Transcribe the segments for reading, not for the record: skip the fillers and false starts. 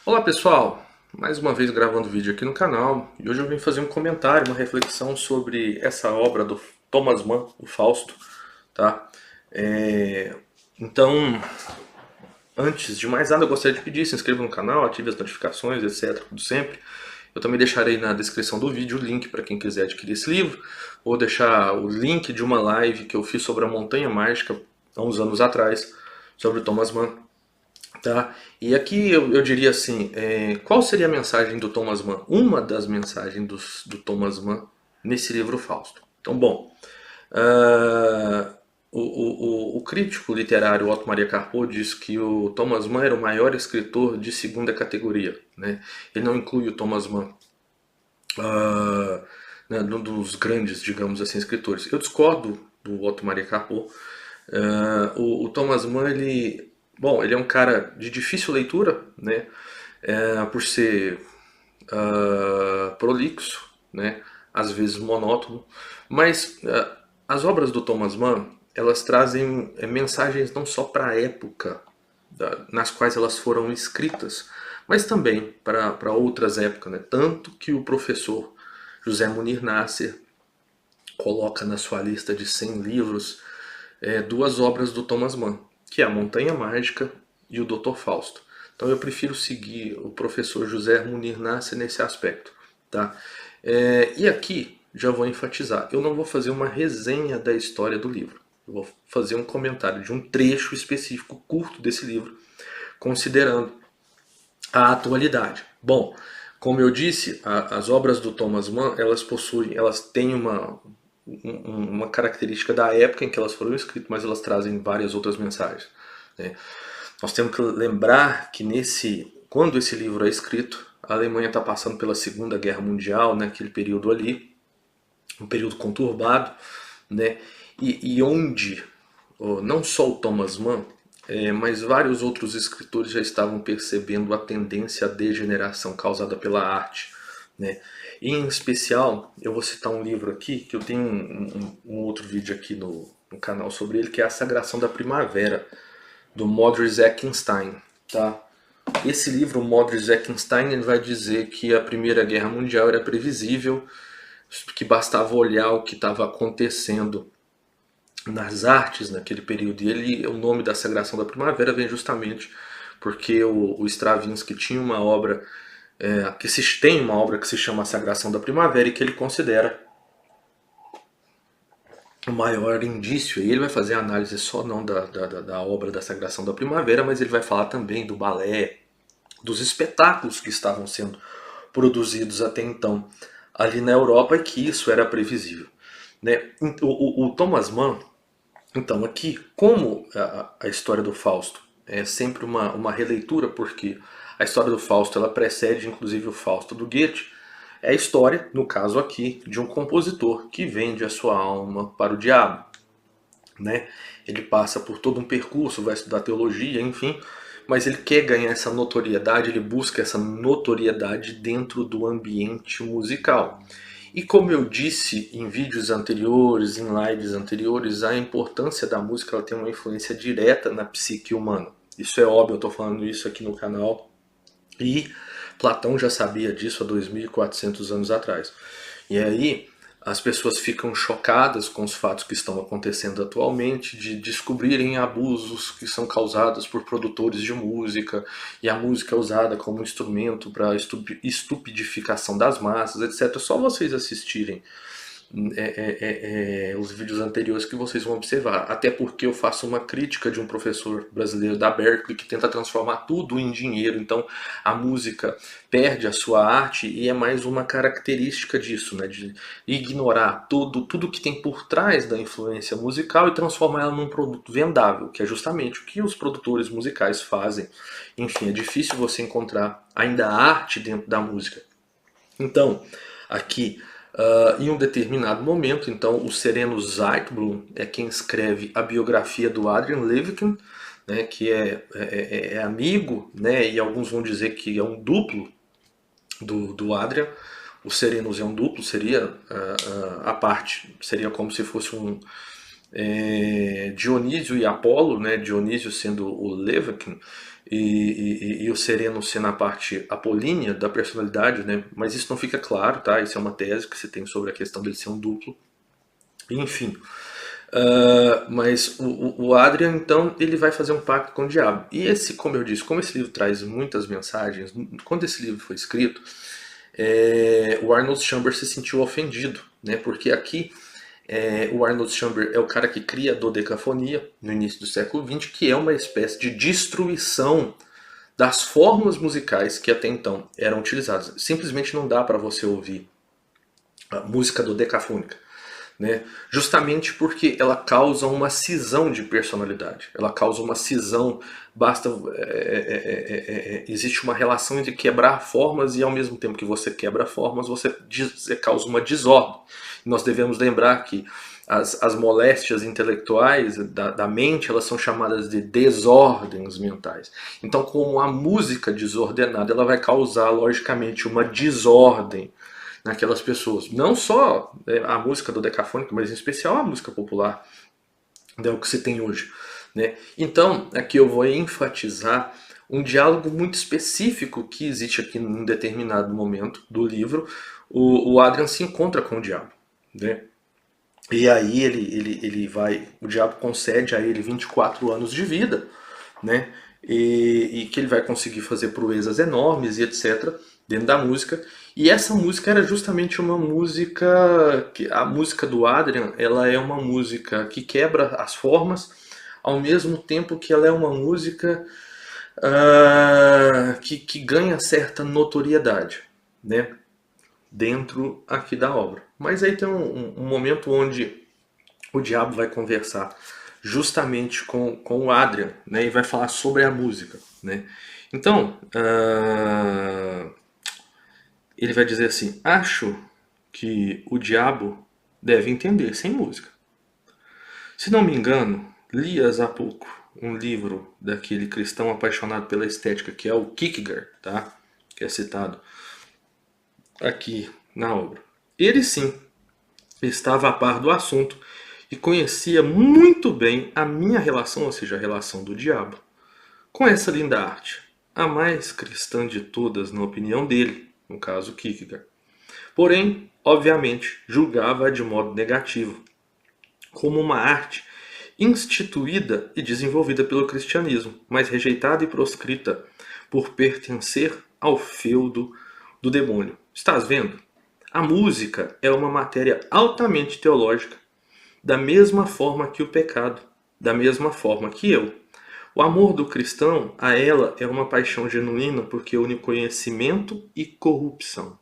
Olá pessoal, mais uma vez gravando vídeo aqui no canal e hoje eu vim fazer um comentário, uma reflexão sobre essa obra do Thomas Mann, o Fausto, tá? É, Então, antes de mais nada eu gostaria de pedir, se inscreva no canal, ative as notificações, etc, como sempre. Eu também deixarei na descrição do vídeo o link para quem quiser adquirir esse livro. Vou deixar o link de uma live que eu fiz sobre a Montanha Mágica há uns anos atrás, sobre o Thomas Mann. Tá? E aqui eu diria assim, qual seria a mensagem do Thomas Mann? Uma das mensagens do Thomas Mann nesse livro Fausto. Então, bom, ah, o crítico literário Otto Maria Carpo diz que o Thomas Mann era o maior escritor de segunda categoria. Né? Ele não inclui o Thomas Mann né, um dos grandes, digamos assim, escritores. Eu discordo do Otto Maria Carpo. O Thomas Mann, ele é um cara de difícil leitura, né? Por ser prolixo, né? Às vezes monótono, mas as obras do Thomas Mann, elas trazem mensagens não só para a época nas quais elas foram escritas, mas também para outras épocas, né? Tanto que o professor José Munir Nasser coloca na sua lista de 100 livros duas obras do Thomas Mann, que é A Montanha Mágica e o Dr. Fausto. Então eu prefiro seguir o professor José Munir Nasser nesse aspecto. Tá? E aqui já vou enfatizar, eu não vou fazer uma resenha da história do livro. Eu vou fazer um comentário de um trecho específico, curto desse livro, considerando a atualidade. Bom, como eu disse, as obras do Thomas Mann, elas têm uma característica da época em que elas foram escritas, mas elas trazem várias outras mensagens. Né? Nós temos que lembrar que quando esse livro é escrito, a Alemanha está passando pela Segunda Guerra Mundial, naquele período ali, um período conturbado, né? E onde não só o Thomas Mann, mas vários outros escritores já estavam percebendo a tendência à degeneração causada pela arte. Né? E, em especial, eu vou citar um livro aqui, que eu tenho um outro vídeo aqui no canal sobre ele, que é A Sagração da Primavera, do Modris Eckenstein. Tá? Esse livro, o Modris Eckenstein, ele vai dizer que a Primeira Guerra Mundial era previsível, que bastava olhar o que estava acontecendo nas artes naquele período. E o nome da Sagração da Primavera vem justamente porque o Stravinsky tinha uma obra tem uma obra que se chama A Sagração da Primavera e que ele considera o maior indício. E ele vai fazer a análise só não da obra da Sagração da Primavera, mas ele vai falar também do balé, dos espetáculos que estavam sendo produzidos até então ali na Europa e que isso era previsível. Né? O Thomas Mann, então, aqui, como a história do Fausto é sempre uma releitura, porque a história do Fausto ela precede inclusive o Fausto do Goethe, é a história, no caso aqui, de um compositor que vende a sua alma para o diabo. Né? Ele passa por todo um percurso, vai estudar teologia, enfim, mas ele quer ganhar essa notoriedade, ele busca essa notoriedade dentro do ambiente musical. E como eu disse em vídeos anteriores, em lives anteriores, a importância da música ela tem uma influência direta na psique humana. Isso é óbvio, eu estou falando isso aqui no canal. E Platão já sabia disso há 2400 anos atrás. E aí as pessoas ficam chocadas com os fatos que estão acontecendo atualmente, de descobrirem abusos que são causados por produtores de música, e a música é usada como instrumento para estupidificação das massas, etc. Só vocês assistirem os vídeos anteriores que vocês vão observar. Até porque eu faço uma crítica de um professor brasileiro da Berkeley que tenta transformar tudo em dinheiro. Então a música perde a sua arte e é mais uma característica disso, né? De ignorar tudo que tem por trás da influência musical e transformar ela num produto vendável, que é justamente o que os produtores musicais fazem. Enfim, é difícil você encontrar ainda arte dentro da música. Então, aqui, em um determinado momento, então, o Sereno Zeitblum é quem escreve a biografia do Adrian Levitin, né, que é amigo, né, e alguns vão dizer que é um duplo do Adrian. O Serenus é um duplo, seria a parte, seria como se fosse um Dionísio e Apolo, né, Dionísio sendo o Levitin, e o sereno ser na parte apolínea da personalidade, né? Mas isso não fica claro, tá? Isso é uma tese que você tem sobre a questão dele ser um duplo. Enfim, mas o Adrian, então, ele vai fazer um pacto com o diabo. E esse, como eu disse, como esse livro traz muitas mensagens, quando esse livro foi escrito, o Arnold Chambers se sentiu ofendido, né? Porque aqui o Arnold Chambers é o cara que cria a dodecafonia no início do século XX, que é uma espécie de destruição das formas musicais que até então eram utilizadas. Simplesmente não dá para você ouvir a música dodecafônica, né? Justamente porque ela causa uma cisão de personalidade, ela causa uma cisão, basta existe uma relação entre quebrar formas e ao mesmo tempo que você quebra formas, você causa uma desordem. Nós devemos lembrar que as moléstias intelectuais da mente, elas são chamadas de desordens mentais. Então, como a música desordenada, ela vai causar, logicamente, uma desordem naquelas pessoas. Não só a música do decafônico, mas em especial a música popular, né, o que se tem hoje. Né? Então, aqui eu vou enfatizar um diálogo muito específico que existe aqui num determinado momento do livro. O Adrian se encontra com o diabo. Né? E aí ele vai, o diabo concede a ele 24 anos de vida, né? E que ele vai conseguir fazer proezas enormes e etc. dentro da música. E essa música era justamente uma música, a música do Adrian, ela é uma música que quebra as formas, ao mesmo tempo que ela é uma música que ganha certa notoriedade, né? Dentro aqui da obra. Mas aí tem um momento onde o diabo vai conversar justamente com o Adrian, né, e vai falar sobre a música. Né? Então, ele vai dizer assim: acho que o diabo deve entender sem música. Se não me engano, lias há pouco um livro daquele cristão apaixonado pela estética que é o Kierkegaard, tá? Que é citado aqui na obra. Ele sim estava a par do assunto e conhecia muito bem a minha relação, ou seja, a relação do diabo, com essa linda arte, a mais cristã de todas na opinião dele, no caso Kierkegaard. Porém, obviamente, julgava-a de modo negativo, como uma arte instituída e desenvolvida pelo cristianismo, mas rejeitada e proscrita por pertencer ao feudo do demônio. Estás vendo? A música é uma matéria altamente teológica, da mesma forma que o pecado, da mesma forma que eu. O amor do cristão a ela é uma paixão genuína porque une conhecimento e corrupção.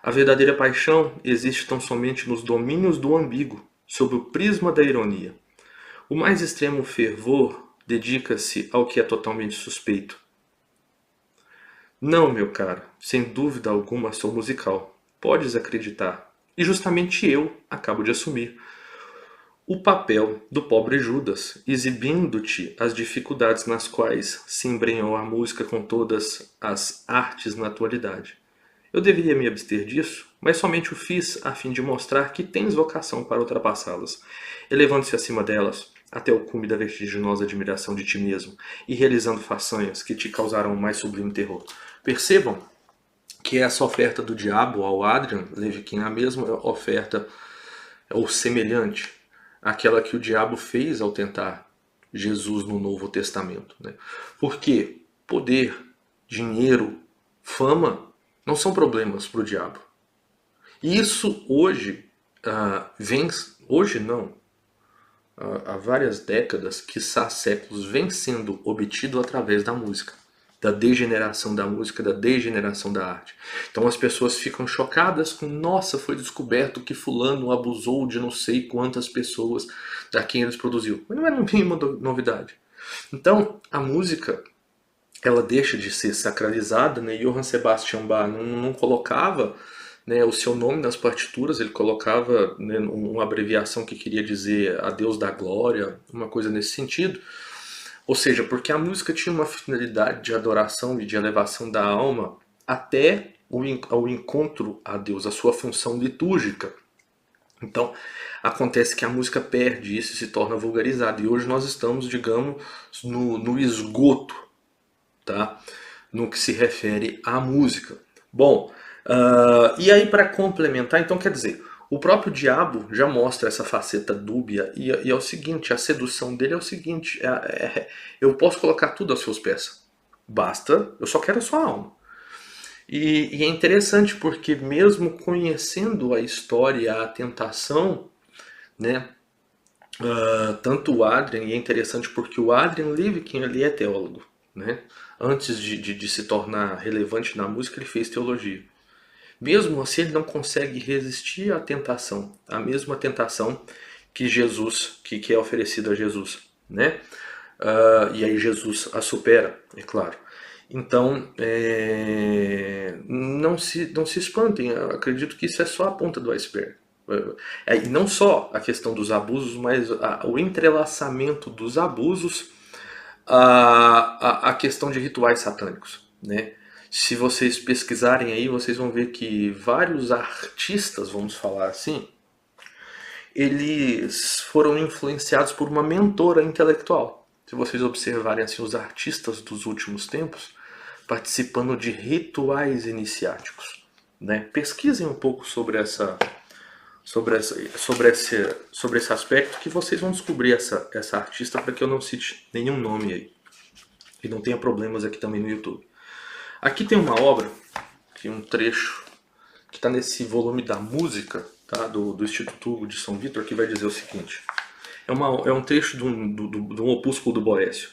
A verdadeira paixão existe tão somente nos domínios do ambíguo, sob o prisma da ironia. O mais extremo fervor dedica-se ao que é totalmente suspeito. Não, meu caro, sem dúvida alguma sou musical. Podes acreditar. E justamente eu acabo de assumir o papel do pobre Judas, exibindo-te as dificuldades nas quais se embrenhou a música com todas as artes na atualidade. Eu deveria me abster disso, mas somente o fiz a fim de mostrar que tens vocação para ultrapassá-las, elevando-se acima delas, até o cume da vertiginosa admiração de ti mesmo, e realizando façanhas que te causarão mais sublime terror. Percebam que essa oferta do diabo ao Adrian Levikin é a mesma oferta, ou semelhante, àquela que o diabo fez ao tentar Jesus no Novo Testamento. Né? Porque poder, dinheiro, fama não são problemas para o diabo. E isso hoje hoje não, há várias décadas, quiçá séculos, vem sendo obtido através da música, da degeneração da música, da degeneração da arte. Então as pessoas ficam chocadas com: nossa, foi descoberto que fulano abusou de não sei quantas pessoas da quem eles produziu. Mas não é nenhuma novidade. Então a música, ela deixa de ser sacralizada, né? Johann Sebastian Bach não colocava, né, o seu nome nas partituras, ele colocava, né, uma abreviação que queria dizer a Deus da glória, uma coisa nesse sentido. Ou seja, porque a música tinha uma finalidade de adoração e de elevação da alma até o encontro a Deus, a sua função litúrgica. Então, acontece que a música perde isso e se torna vulgarizada. E hoje nós estamos, digamos, no esgoto tá? No que se refere à música. Bom, e aí para complementar, então quer dizer, o próprio diabo já mostra essa faceta dúbia e é o seguinte, a sedução dele é o seguinte, eu posso colocar tudo aos seus pés, basta, eu só quero a sua alma. E é interessante porque mesmo conhecendo a história, a tentação, né, tanto o Adrian, e é interessante porque o Adrian Livekin ele é teólogo, né? Antes de se tornar relevante na música, ele fez teologia. Mesmo assim, ele não consegue resistir à tentação, a mesma tentação que Jesus, que é oferecida a Jesus, né? E aí Jesus a supera, é claro. Então, não se espantem, eu acredito que isso é só a ponta do iceberg. E não só a questão dos abusos, mas o entrelaçamento dos abusos à questão de rituais satânicos, né? Se vocês pesquisarem aí, vocês vão ver que vários artistas, vamos falar assim, eles foram influenciados por uma mentora intelectual. Se vocês observarem assim, os artistas dos últimos tempos participando de rituais iniciáticos, né? Pesquisem um pouco sobre esse aspecto que vocês vão descobrir essa artista, para que eu não cite nenhum nome aí e não tenha problemas aqui também no YouTube. Aqui tem uma obra, um trecho que está nesse volume da música, tá? do Instituto Hugo de São Vítor, que vai dizer o seguinte. É um trecho de um opúsculo do Boécio.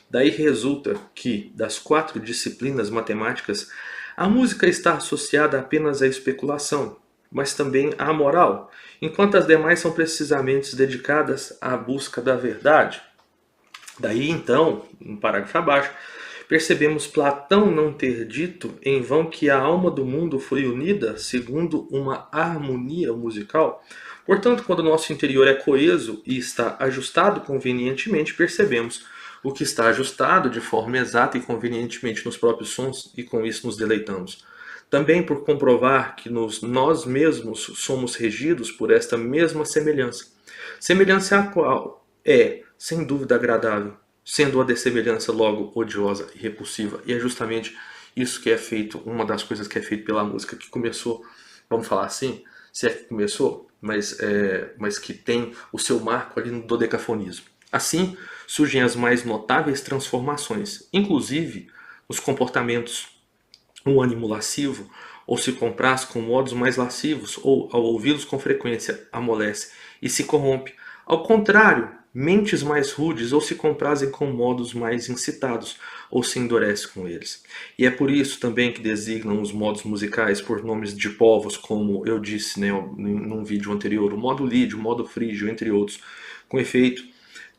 Daí resulta que, das 4 disciplinas matemáticas, a música está associada apenas à especulação, mas também à moral, enquanto as demais são precisamente dedicadas à busca da verdade. Daí então, um parágrafo abaixo, percebemos Platão não ter dito em vão que a alma do mundo foi unida segundo uma harmonia musical. Portanto, quando o nosso interior é coeso e está ajustado convenientemente, percebemos o que está ajustado de forma exata e convenientemente nos próprios sons, e com isso nos deleitamos. Também por comprovar que nós mesmos somos regidos por esta mesma semelhança. Semelhança a qual é, sem dúvida, agradável, sendo a dessemelhança logo odiosa e repulsiva. E é justamente isso que é feito, uma das coisas que é feito pela música, que começou, vamos falar assim, se é que começou, mas que tem o seu marco ali no dodecafonismo. Assim, surgem as mais notáveis transformações, inclusive os comportamentos, um ânimo lascivo, ou se compraz com modos mais lascivos, ou ao ouvi-los com frequência amolece e se corrompe. Ao contrário, mentes mais rudes ou se comprazem com modos mais incitados, ou se endurece com eles. E é por isso também que designam os modos musicais por nomes de povos, como eu disse, né, num vídeo anterior, o modo lídio, o modo frígio, entre outros. Com efeito,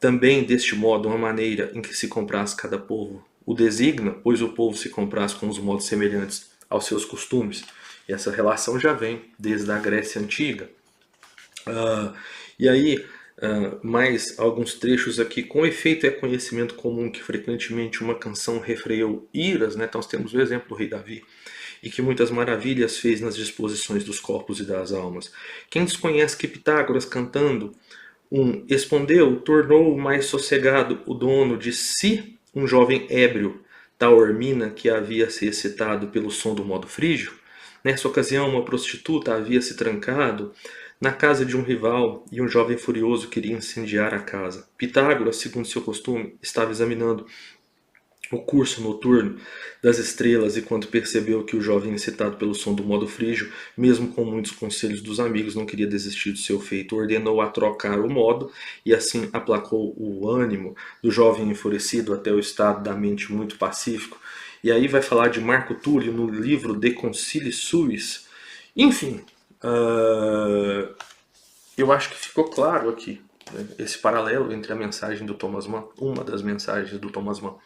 também deste modo, uma maneira em que se compraz cada povo o designa, pois o povo se compraz com os modos semelhantes aos seus costumes. E essa relação já vem desde a Grécia Antiga. E aí, mais alguns trechos aqui. Com efeito, é conhecimento comum que frequentemente uma canção refreou iras, né? Então, nós temos o exemplo do rei Davi, e que muitas maravilhas fez nas disposições dos corpos e das almas. Quem desconhece que Pitágoras, cantando, respondeu, tornou mais sossegado o dono de si, um jovem ébrio, Taormina, que havia se excitado pelo som do modo frígio. Nessa ocasião, uma prostituta havia se trancado na casa de um rival e um jovem furioso queria incendiar a casa. Pitágoras, segundo seu costume, estava examinando o curso noturno das estrelas e quando percebeu que o jovem, excitado pelo som do modo frígio, mesmo com muitos conselhos dos amigos, não queria desistir do seu feito, ordenou a trocar o modo e assim aplacou o ânimo do jovem enfurecido até o estado da mente muito pacífico. E aí vai falar de Marco Túlio no livro De Concili Suis. Enfim, eu acho que ficou claro aqui, né, esse paralelo entre a mensagem do Thomas Mann, uma das mensagens do Thomas Mann,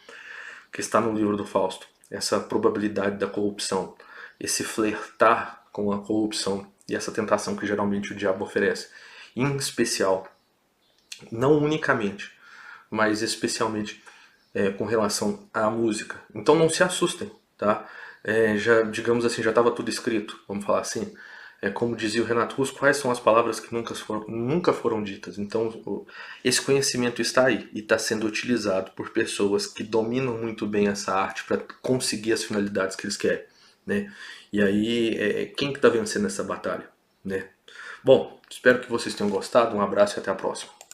que está no livro do Fausto, essa probabilidade da corrupção, esse flertar com a corrupção e essa tentação que geralmente o diabo oferece, em especial, não unicamente, mas especialmente com relação à música. Então não se assustem, tá? Já, digamos assim, já estava tudo escrito, vamos falar assim. como dizia o Renato Russo, quais são as palavras que nunca foram ditas. Então, esse conhecimento está aí e está sendo utilizado por pessoas que dominam muito bem essa arte para conseguir as finalidades que eles querem, né? E aí, quem que está vencendo essa batalha, né? Bom, espero que vocês tenham gostado. Um abraço e até a próxima.